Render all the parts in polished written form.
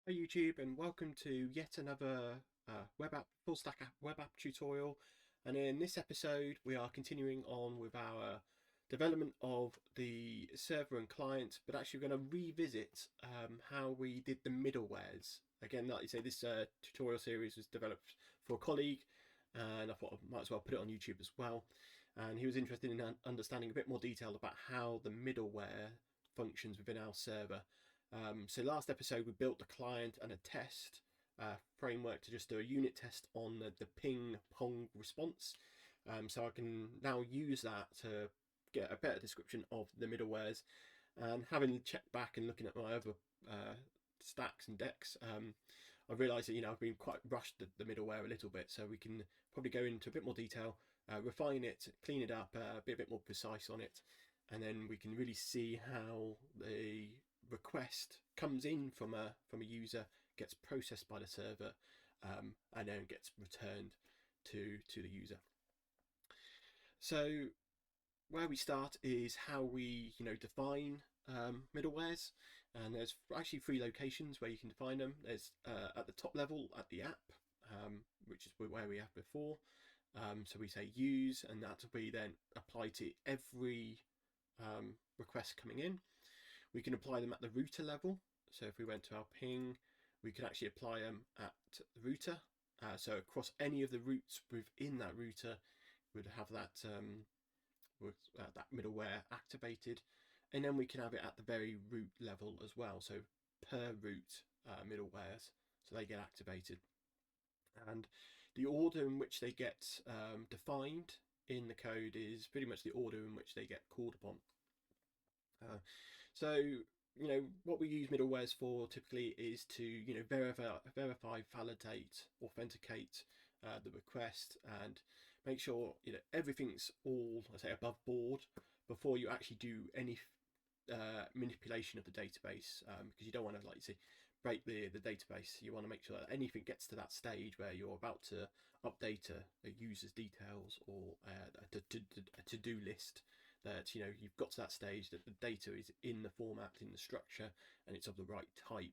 Hi YouTube, and welcome to yet another full stack web app tutorial. And in this episode we are continuing on with our development of the server and client, but actually we're going to revisit how we did the middlewares. Again, like you say, this tutorial series was developed for a colleague, and I thought I might as well put it on YouTube as well. And he was interested in understanding a bit more detail about how the middleware functions within our server. So last episode we built the client and a test framework to just do a unit test on the ping pong response. So I can now use that to get a better description of the middlewares. And having checked back and looking at my other stacks and decks, I realised that I've been quite rushed the middleware a little bit. So we can probably go into a bit more detail, refine it, clean it up, be a bit more precise on it, and then we can really see how the request comes in from a user, gets processed by the server, and then gets returned to the user. So where we start is how we define middlewares, and there's actually three locations where you can define them. There's at the top level at the app, which is where we have before. So we say use, and that we then apply to every request coming in. We can apply them at the router level. So if we went to our ping, we can actually apply them at the router. So across any of the routes within that router, would have that that middleware activated, and then we can have it at the very root level as well. So per route middlewares, so they get activated, and the order in which they get defined in the code is pretty much the order in which they get called upon. So what we use middlewares for typically is to verify, validate, authenticate the request, and make sure everything's all, I say, above board before you actually do any manipulation of the database, because you don't want to, like you say, break the database. You want to make sure that anything gets to that stage where you're about to update a user's details or a to-do list, that you've got to that stage that the data is in the format, in the structure, and it's of the right type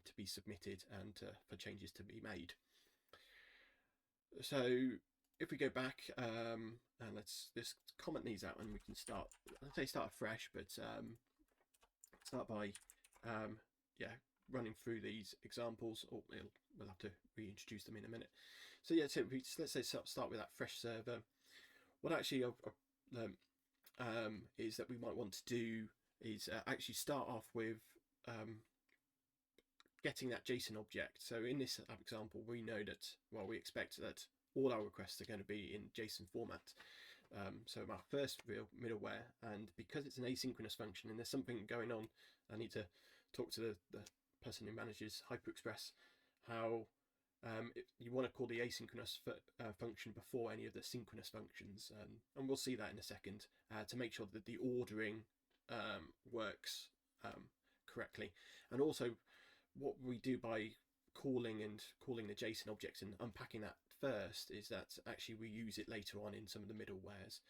to be submitted and for changes to be made. So if we go back and let's comment these out, and we can start, I'd say start afresh, but start by running through these examples, or we'll have to reintroduce them in a minute. So yeah, so let's say start with that fresh server. What actually I've learned is that we might want to do is actually start off with getting that JSON object. So in this example, we know that, well, we expect that all our requests are going to be in JSON format. So my first real middleware, and because it's an asynchronous function and there's something going on, I need to talk to the person who manages HyperExpress how you want to call the asynchronous function before any of the synchronous functions, and we'll see that in a second, to make sure that the ordering works correctly. And also what we do by calling the JSON objects and unpacking that first is that actually we use it later on in some of the middlewares.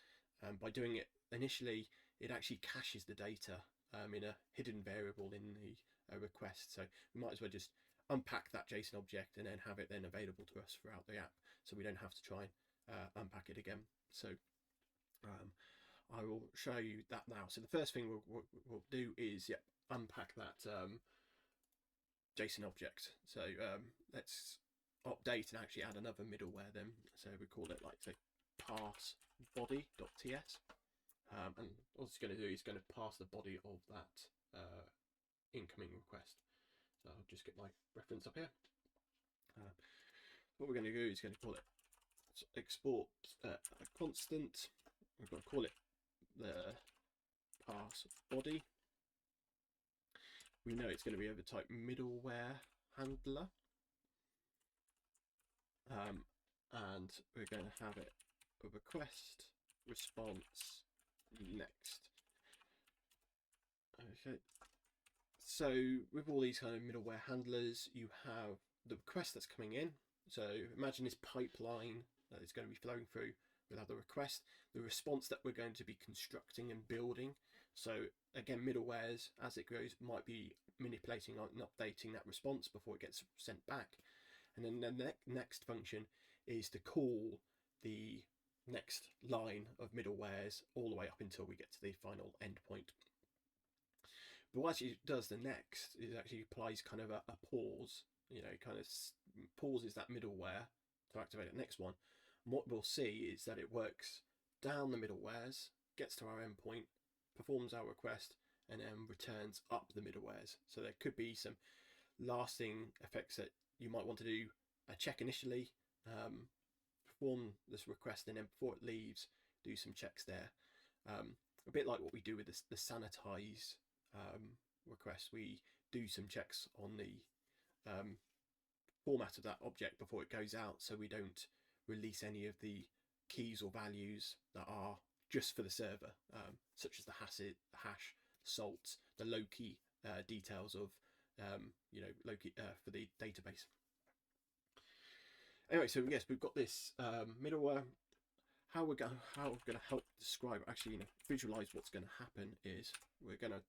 By doing it initially, it actually caches the data in a hidden variable in the request. So we might as well just unpack that JSON object and then have it then available to us throughout the app, so we don't have to try and unpack it again. So I will show you that now. So the first thing we'll do is unpack that JSON object. So let's update and actually add another middleware then. So we call it, like, say, pass body.ts, and what it's going to do is going to pass the body of that incoming request. So I'll just get my reference up here. What we're going to do is going to call it export a constant. We're going to call it the pass body. We know it's going to be of the type middleware handler, and we're going to have it a request response next. Okay. So with all these kind of middleware handlers, you have the request that's coming in. So imagine this pipeline that is going to be flowing through. We'll have the request, the response that we're going to be constructing and building. So again, middlewares, as it grows, might be manipulating and updating that response before it gets sent back. And then the next function is to call the next line of middlewares all the way up until we get to the final endpoint. But what actually does the next is actually applies kind of a pause, kind of pauses that middleware to activate the next one. And what we'll see is that it works down the middlewares, gets to our endpoint, performs our request, and then returns up the middlewares. So there could be some lasting effects that you might want to do a check initially, perform this request, and then before it leaves, do some checks there. A bit like what we do with the sanitize request. We do some checks on the format of that object before it goes out, so we don't release any of the keys or values that are just for the server, such as the hash, salts, the low key details of low key for the database. Anyway, so yes, we've got this middleware. How we're going to help describe, actually, visualize what's going to happen is we're going to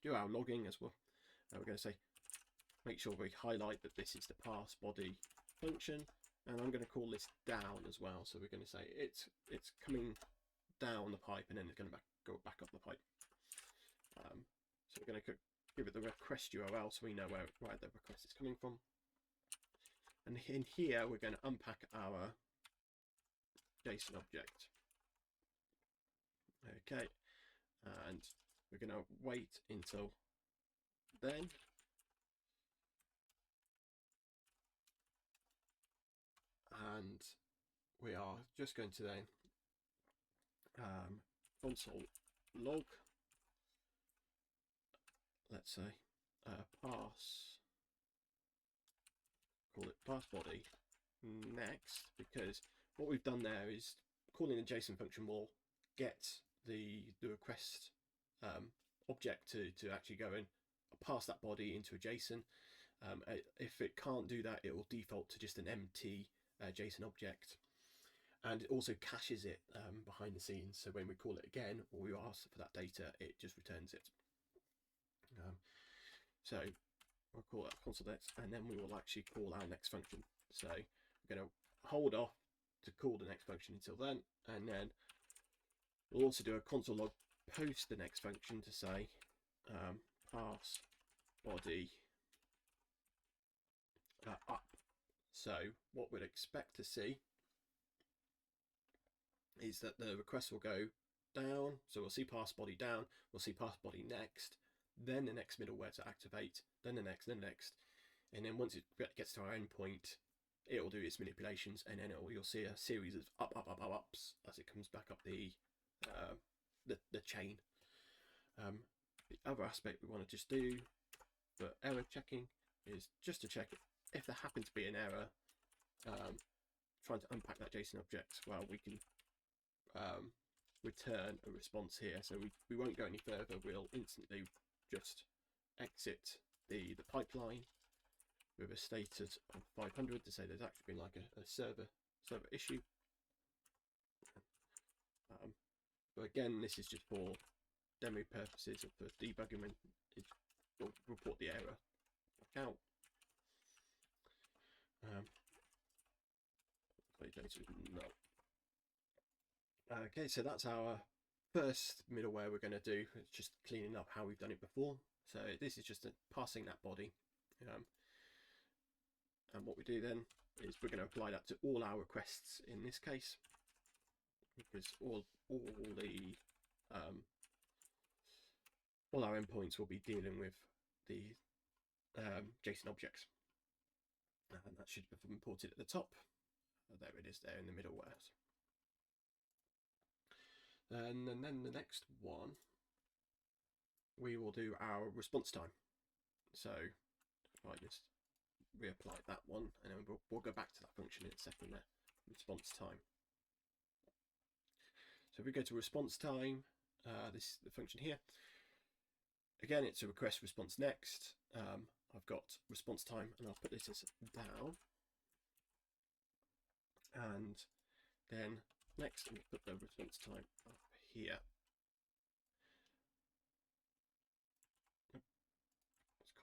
do our logging as well. We're going to say, make sure we highlight that this is the pass body function, and I'm going to call this down as well. So we're going to say it's coming down the pipe, and then it's going to go back up the pipe. So we're going to give it the request URL so we know where the request is coming from. And in here, we're going to unpack our JSON object. Okay, and we're going to wait until then. And we are just going to then console log, let's say pass, call it pass body next, because what we've done there is calling the JSON function will get the request object to actually go and pass that body into a JSON. If it can't do that, it will default to just an empty JSON object, and it also caches it behind the scenes, so when we call it again or we ask for that data, it just returns it. So we'll call that console.x, and then we will actually call our next function. So we're going to hold off to call the next function until then, and then we'll also do a console log post the next function to say pass body up. So what we'd expect to see is that the request will go down, so we'll see pass body down, we'll see pass body next, then the next middleware to activate, then the next, and then once it gets to our endpoint, it will do its manipulations, and then you'll see a series of ups as it comes back up the chain. The other aspect we want to just do for error checking is just to check if there happens to be an error trying to unpack that JSON object. Well, we can return a response here, so we won't go any further. We'll instantly just exit the pipeline with a status of 500 to say there's actually been like a server issue. But again, this is just for demo purposes and for debugging when it will report the error back out. No. Okay, so that's our first middleware we're going to do. It's just cleaning up how we've done it before. So this is just passing that body. And what we do then is we're going to apply that to all our requests in this case, because all our endpoints will be dealing with the JSON objects, and that should have imported at the top. There it is, there in the middleware. And then the next one, we will do our response time. So if I just reapply that one, and then we'll go back to that function in a second there, response time. So if we go to response time, this is the function here. Again, it's a request response next. I've got response time, and I'll put this as down. And then next, I'm going to put the response time up here.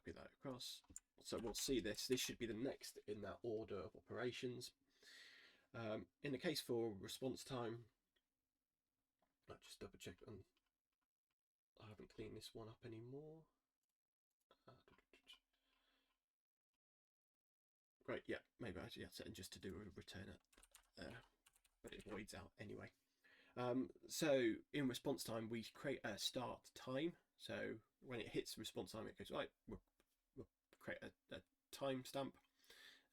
Let's across. So we'll see this. This should be the next in that order of operations. In the case for response time, I'll just double check on. I haven't cleaned this one up anymore. Great, yeah, maybe I should set it just to do a return it there, but it voids out anyway. So in response time, we create a start time. So when it hits response time, it goes right. We'll create a timestamp,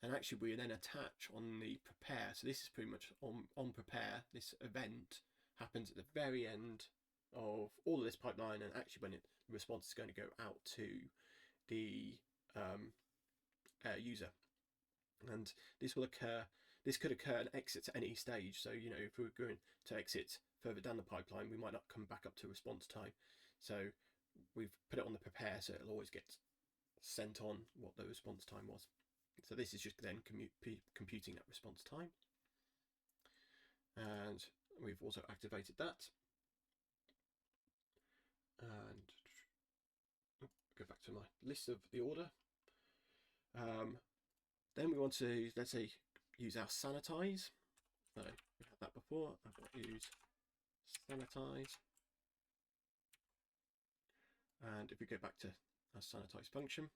and actually we then attach on the prepare. So this is pretty much on prepare. This event happens at the very end of all of this pipeline, and actually when the response is going to go out to the user, and this will occur. This could occur and exit at any stage. So, you know, if we were going to exit further down the pipeline, we might not come back up to response time. So we've put it on the prepare, so it'll always get sent on what the response time was. So this is just then computing that response time. And we've also activated that. And go back to my list of the order. Then we want to, let's say, use our sanitize. So we had that before. I've got to use sanitize. And if we go back to our sanitize function,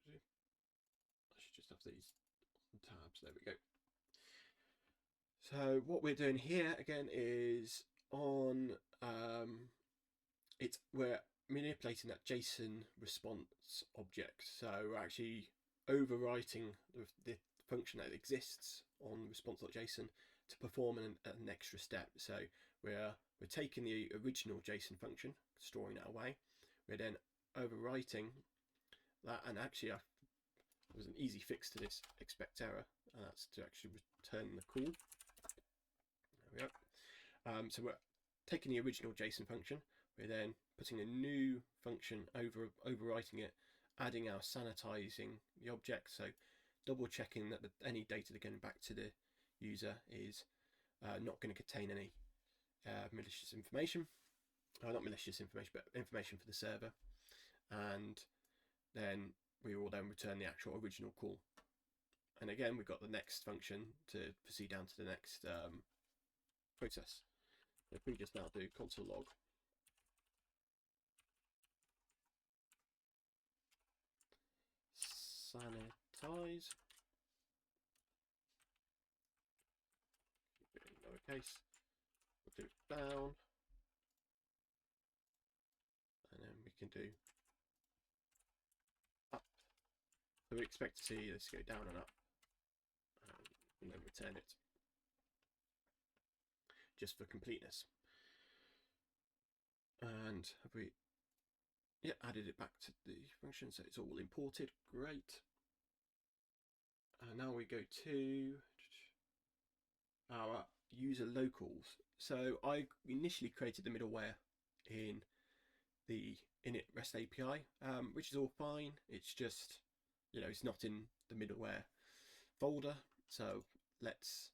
I should just have these tabs. There we go. So what we're doing here again is on we're manipulating that JSON response object. So we're actually overwriting the function that exists on response.json to perform an extra step. So we're taking the original JSON function, storing that away. We're then overwriting that, and actually there was an easy fix to this expect error, and that's to actually return the call. There we go. So we're taking the original JSON function. We're then putting a new function overwriting it, adding our sanitizing the object, so double checking that any data that going back to the user is not going to contain any malicious information. Not malicious information, but information for the server. And then we will then return the actual original call. And again, we've got the next function to proceed down to the next process. If we just now do console log sanitize, keep it in lowercase, we'll do it down, and then we can do up. So we expect to see this go down and up, and then return it just for completeness. And have we added it back to the function, so it's all imported. Great. And now we go to our user locals. So I initially created the middleware in the init REST API, which is all fine. It's just, you know, it's not in the middleware folder. So let's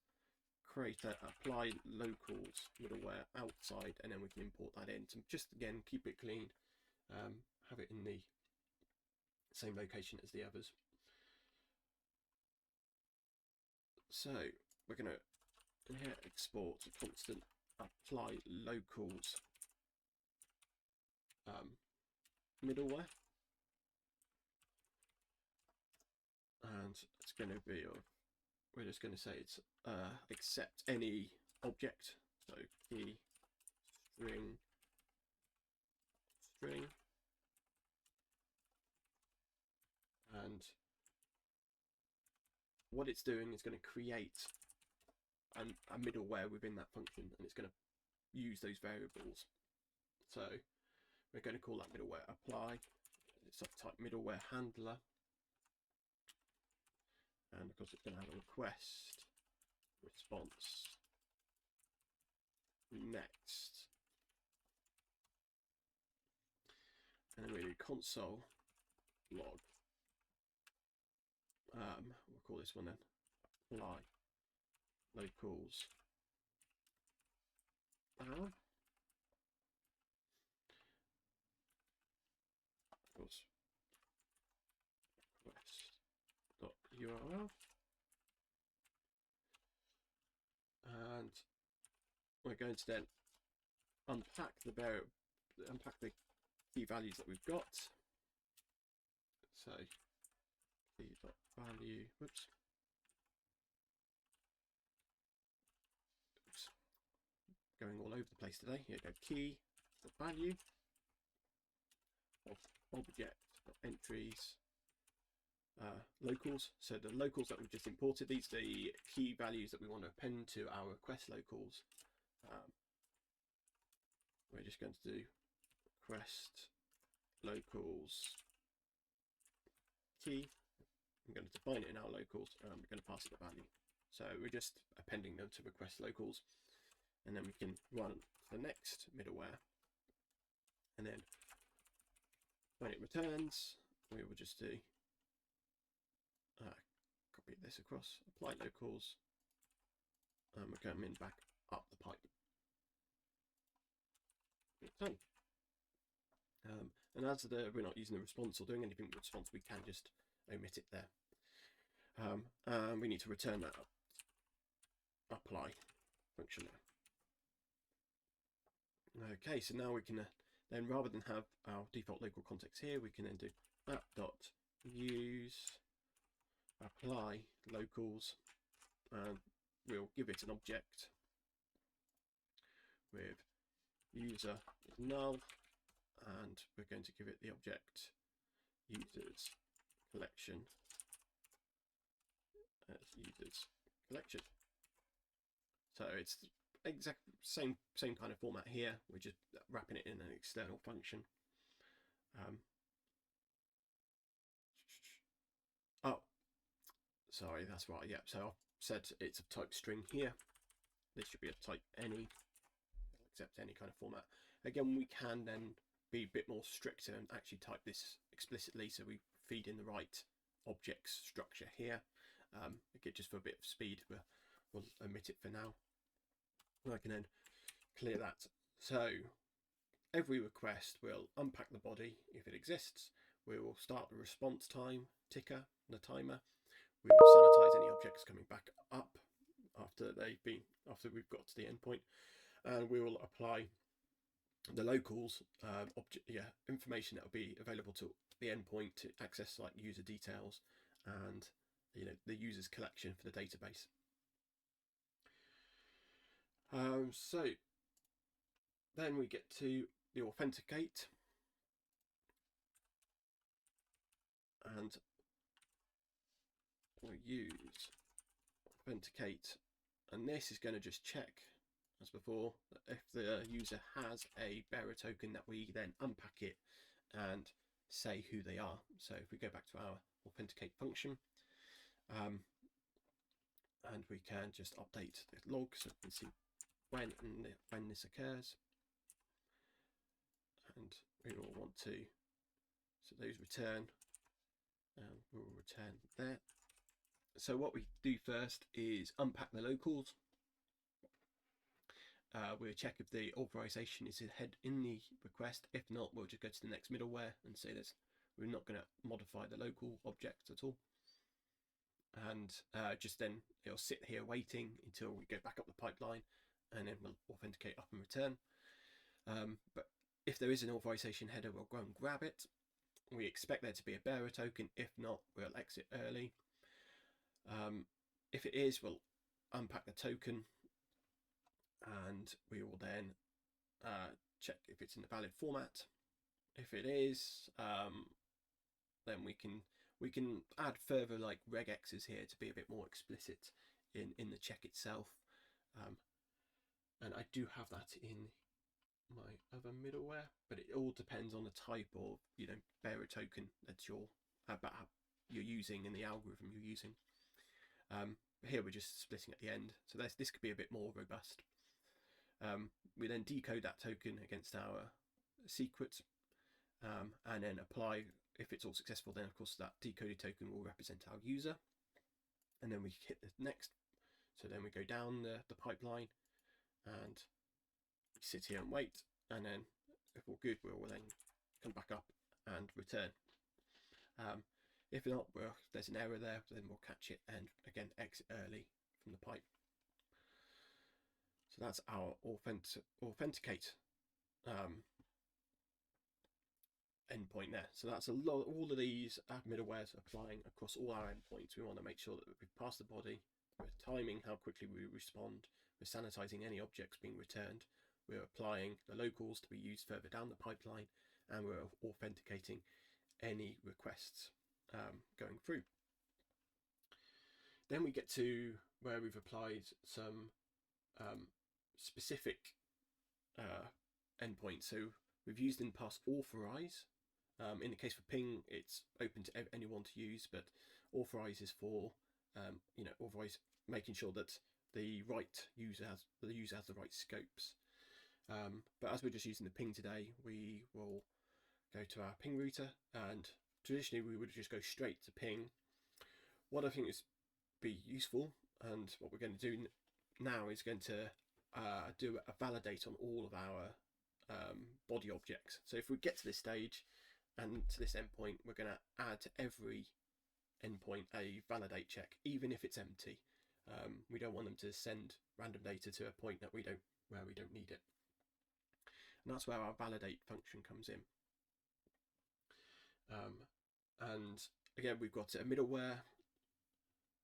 create that apply locals middleware outside, and then we can import that in to just again keep it clean, have it in the same location as the others. So we're going to here export a constant apply locals middleware, and it's going to be we're just going to say it's accept any object, so key string and what it's doing is going to create a middleware within that function, and it's going to use those variables. So we're going to call that middleware apply. It's of type middleware handler, and of course it's going to have a request response next, and then we do console log. We'll call this one then apply locals down, URL, and we're going to then unpack the key values that we've got. So key.value, oops, going all over the place today. Here we go, key.value of object entries, locals. So the locals that we've just imported, these are the key values that we want to append to our request locals. We're just going to do request locals key. I'm going to define it in our locals, and we're going to pass it the value. So we're just appending them to request locals, and then we can run the next middleware, and then when it returns, we will just do copy this across, apply locals, and we're coming back up the pipe. It's done. And as we're not using the response or doing anything with the response, we can just omit it there. And we need to return that apply function there. Okay, so now we can then, rather than have our default local context here, we can then do app.use apply locals, and we'll give it an object with user is null, and we're going to give it the object users collection as users collection. So it's exact same kind of format here. We're just wrapping it in an external function. Oh, sorry, that's right. Yeah, so I've said it's a type string here. This should be a type any, accept any kind of format. Again, we can then be a bit more stricter and actually type this explicitly, so we feed in the right object structure here. Again, just for a bit of speed, we'll omit it for now. I can then clear that. So every request will unpack the body if it exists. We will start the response time ticker, the timer. We will sanitize any objects coming back up after we've got to the endpoint, and we will apply the locals information that will be available to the endpoint to access, like user details and the user's collection for the database. So then we get to the authenticate, and we'll use authenticate, and this is going to just check, as before, that if the user has a bearer token, that we then unpack it and say who they are. So if we go back to our authenticate function, and we can just update the log so we can see when this occurs, and we will want to, so those return, and we'll return there. So what we do first is unpack the locals. We'll check if the authorization is ahead in the request. If not, we'll just go to the next middleware and say this. We're not going to modify the local object at all, and just then it'll sit here waiting until we go back up the pipeline, and then we'll authenticate up and return. But if there is an authorization header, we'll go and grab it. We expect there to be a bearer token. If not, we'll exit early. If it is, we'll unpack the token, and we will then check if it's in the valid format. If it is, then we can add further like regexes here to be a bit more explicit in the check itself. And I do have that in my other middleware, but it all depends on the type of bearer token that you're using in the algorithm you're using. Here we're just splitting at the end, so this could be a bit more robust. We then decode that token against our secret, and then apply. If it's all successful, then of course that decoded token will represent our user, and then we hit the next. So then we go down the pipeline and sit here and wait, and then if all good, we'll then come back up and return. If not, well, there's an error there, then we'll catch it and again exit early from the pipe. So that's our authenticate endpoint there. So that's a lot. All of these middlewares applying across all our endpoints. We want to make sure that we've passed the body, we're timing how quickly we respond, we're sanitizing any objects being returned, we're applying the locals to be used further down the pipeline, and we're authenticating any requests going through. Then we get to where we've applied some specific endpoints. So we've used in the past authorize. In the case for ping, it's open to anyone to use, but authorize is for authorize making sure that the user has the right scopes. But as we're just using the ping today, we will go to our ping router, and traditionally we would just go straight to ping. What I think is be useful, and what we're going to do now is going to do a validate on all of our body objects. So if we get to this stage and to this endpoint, we're going to add to every endpoint a validate check, even if it's empty. We don't want them to send random data to a point that we don't need it, and that's where our validate function comes in. And again, we've got a middleware.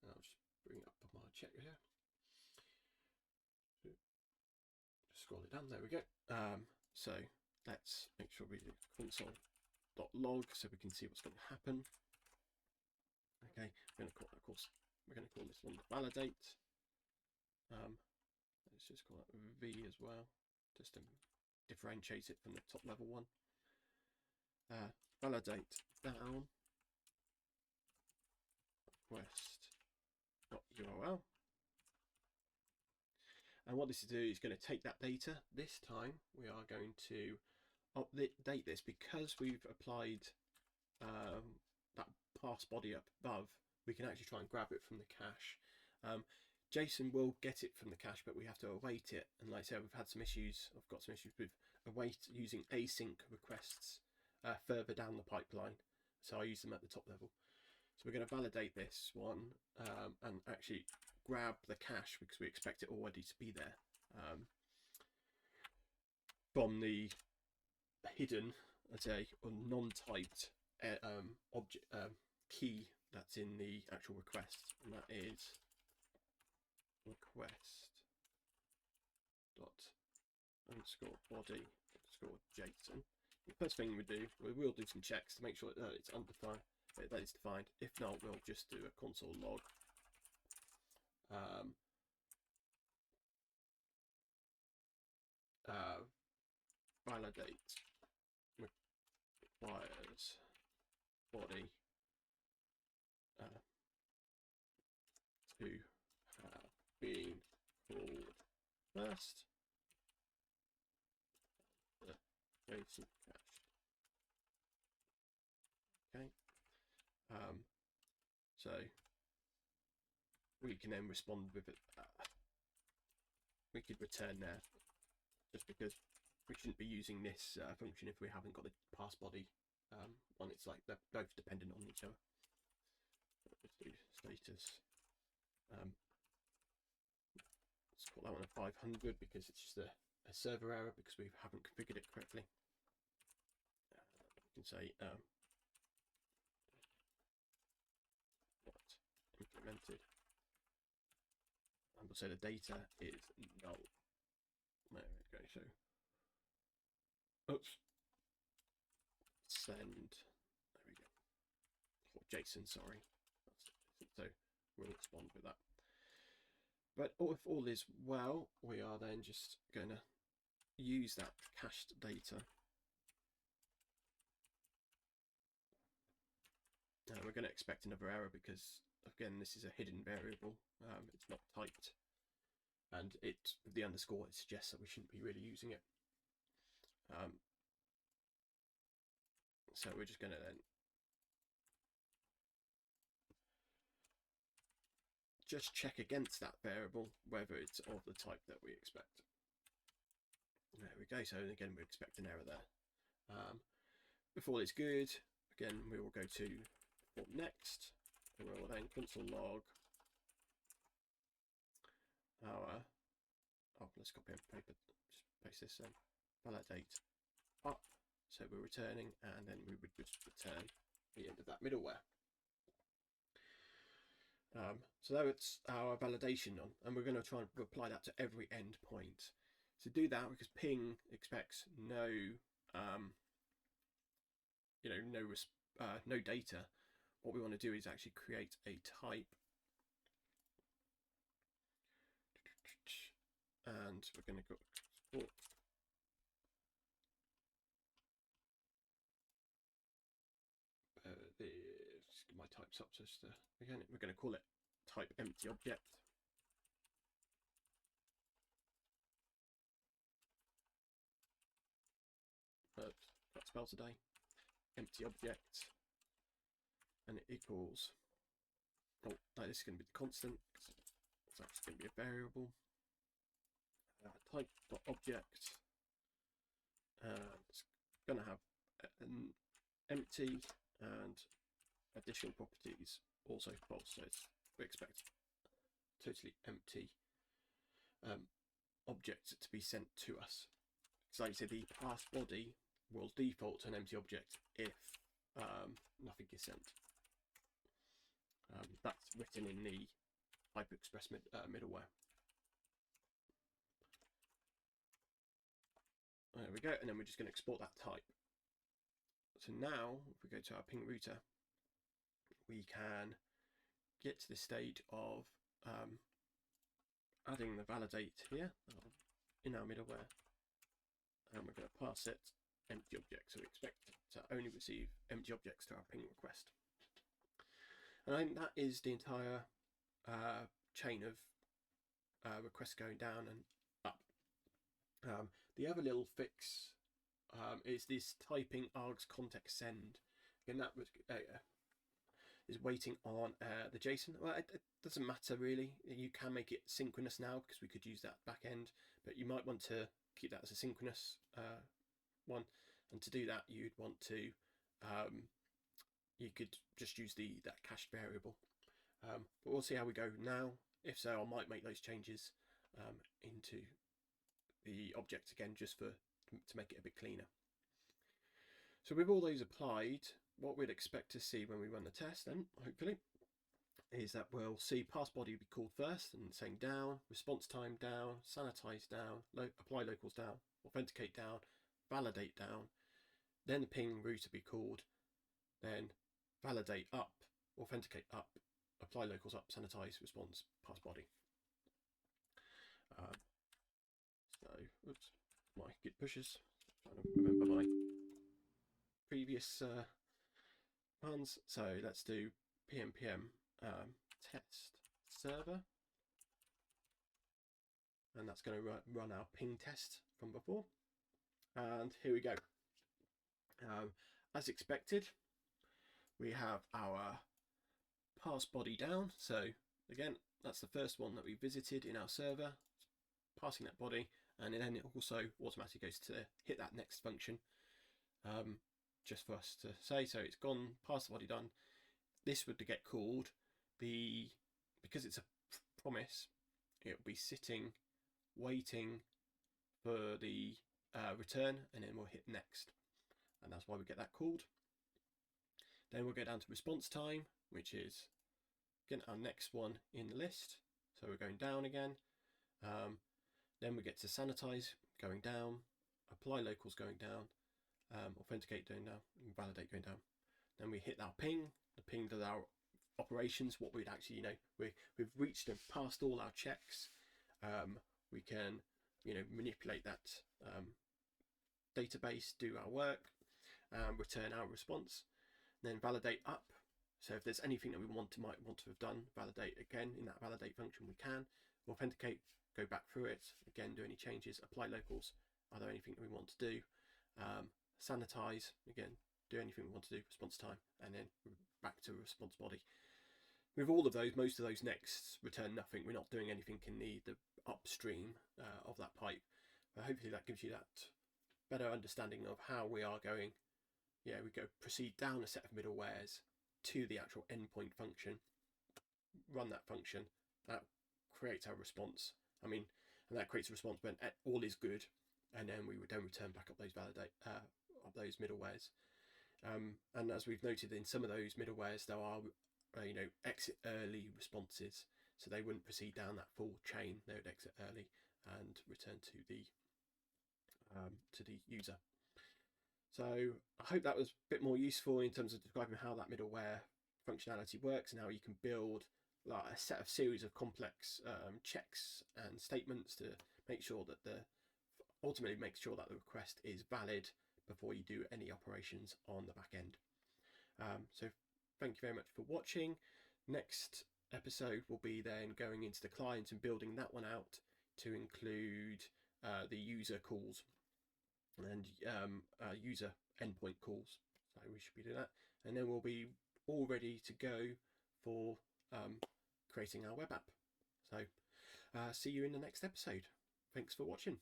I'll just bring up my checker here. Just scroll it down. There we go. So let's make sure we do console.log so we can see what's going to happen. Okay, we're going to call, of course, we're going to call this one validate. Let's just call it V as well, just to differentiate it from the top level one. Validate down request.url. And what this is doing is going to take that data. This time we are going to update this because we've applied that pass body up above. We can actually try and grab it from the cache. JSON will get it from the cache, but we have to await it. And like I said, we've had some issues. I've got some issues with using async requests further down the pipeline. So I use them at the top level. So we're going to validate this one and actually grab the cache because we expect it already to be there from the hidden, let's say, or non-typed object key that's in the actual request, and that is request dot _body _JSON. The first thing we will do some checks to make sure that it's undefined, that it's defined. If not, we'll just do a console log. Validate requires body to have been called first. The JSON cache. Okay. So we can then respond with it. We could return there, just because we shouldn't be using this function if we haven't got the pass body one. It's like they're both dependent on each other. Let's do status. Let's call that one a 500 because it's just a server error because we haven't configured it correctly. We can say not implemented, and we'll say the data is null. There we go. So oops, send, there we go, or JSON, sorry. So we'll respond with that. But if all is well, we are then just going to use that cached data. Now we're going to expect another error because, again, this is a hidden variable. It's not typed, and the underscore, it suggests that we shouldn't be really using it. So we're just going to then just check against that variable whether it's of the type that we expect. There we go. So again, we expect an error there. If all is good, again, we will go to export next, and we'll then console log our, let's copy and paste this in, validate up, so we're returning, and then we would just return the end of that middleware. So that's our validation on, and we're going to try and apply that to every endpoint. To do that, because ping expects no, no data, what we want to do is actually create a type, and we're going to go export just get my types up just again, we're going to call it type empty object. Oops, got spell today. Empty object, and it equals, oh no, this is going to be the constant, it's actually going to be a variable. Type object, and it's going to have an empty and additional properties also false, so we expect totally empty object to be sent to us. So like I said, the pass body will default to an empty object if nothing is sent. That's written in the HyperExpress middleware. There we go, and then we're just going to export that type. So now, if we go to our ping router, we can get to the stage of adding the validate here in our middleware, and we're going to pass it empty object, so we expect to only receive empty objects to our ping request. And I think that is the entire chain of requests going down and up. The other little fix is this typing args context send, and that is waiting on the JSON. Well, it doesn't matter really. You can make it synchronous now because we could use that back end, but you might want to keep that as a synchronous one. And to do that, you'd want to you could just use that cached variable. But we'll see how we go now. If so, I might make those changes into the object again, just to make it a bit cleaner. So with all those applied, what we'd expect to see when we run the test then, hopefully, is that we'll see pass body be called first and saying down, response time down, sanitize down, apply locals down, authenticate down, validate down, then the ping router be called, then validate up, authenticate up, apply locals up, sanitize, response, pass body. So, oops, my git pushes. I'm trying to remember my previous ones. So let's do pnpm test server, and that's going to run our ping test from before. And here we go. As expected, we have our pass body down. So again, that's the first one that we visited in our server, passing that body, and then it also automatically goes to hit that next function, just for us to say. So it's gone, pass the body done. This would get called, because it's a promise, it'll be sitting waiting for the return, and then we'll hit next, and that's why we get that called. Then we'll go down to response time, which is again our next one in the list, so we're going down again. Then we get to sanitize, going down, apply locals, going down, authenticate going down, and validate going down. Then we hit our ping. The ping does our operations, what we'd actually, we've reached and passed all our checks. We can, manipulate that database, do our work, return our response, and then validate up. So if there's anything that we might want to have done, validate again in that validate function, we can. Authenticate, go back through it, again, do any changes, apply locals, are there anything that we want to do, sanitize, again, do anything we want to do, response time, and then back to response body. With all of those, most of those next return nothing. We're not doing anything in the upstream of that pipe. But hopefully that gives you that better understanding of how we are going. Yeah, we go proceed down a set of middlewares to the actual endpoint function, run that function, that creates our response. And that creates a response when all is good, and then we would then return back up those those middlewares. And as we've noted, in some of those middlewares, there are exit early responses, so they wouldn't proceed down that full chain. They would exit early and return to the user. So I hope that was a bit more useful in terms of describing how that middleware functionality works and how you can build like a set of series of complex checks and statements to make sure that ultimately make sure that the request is valid before you do any operations on the back end. So thank you very much for watching. Next episode will be then going into the client and building that one out to include the user calls and user endpoint calls. So we should be doing that, and then we'll be all ready to go for creating our web app. So see you in the next episode. Thanks for watching.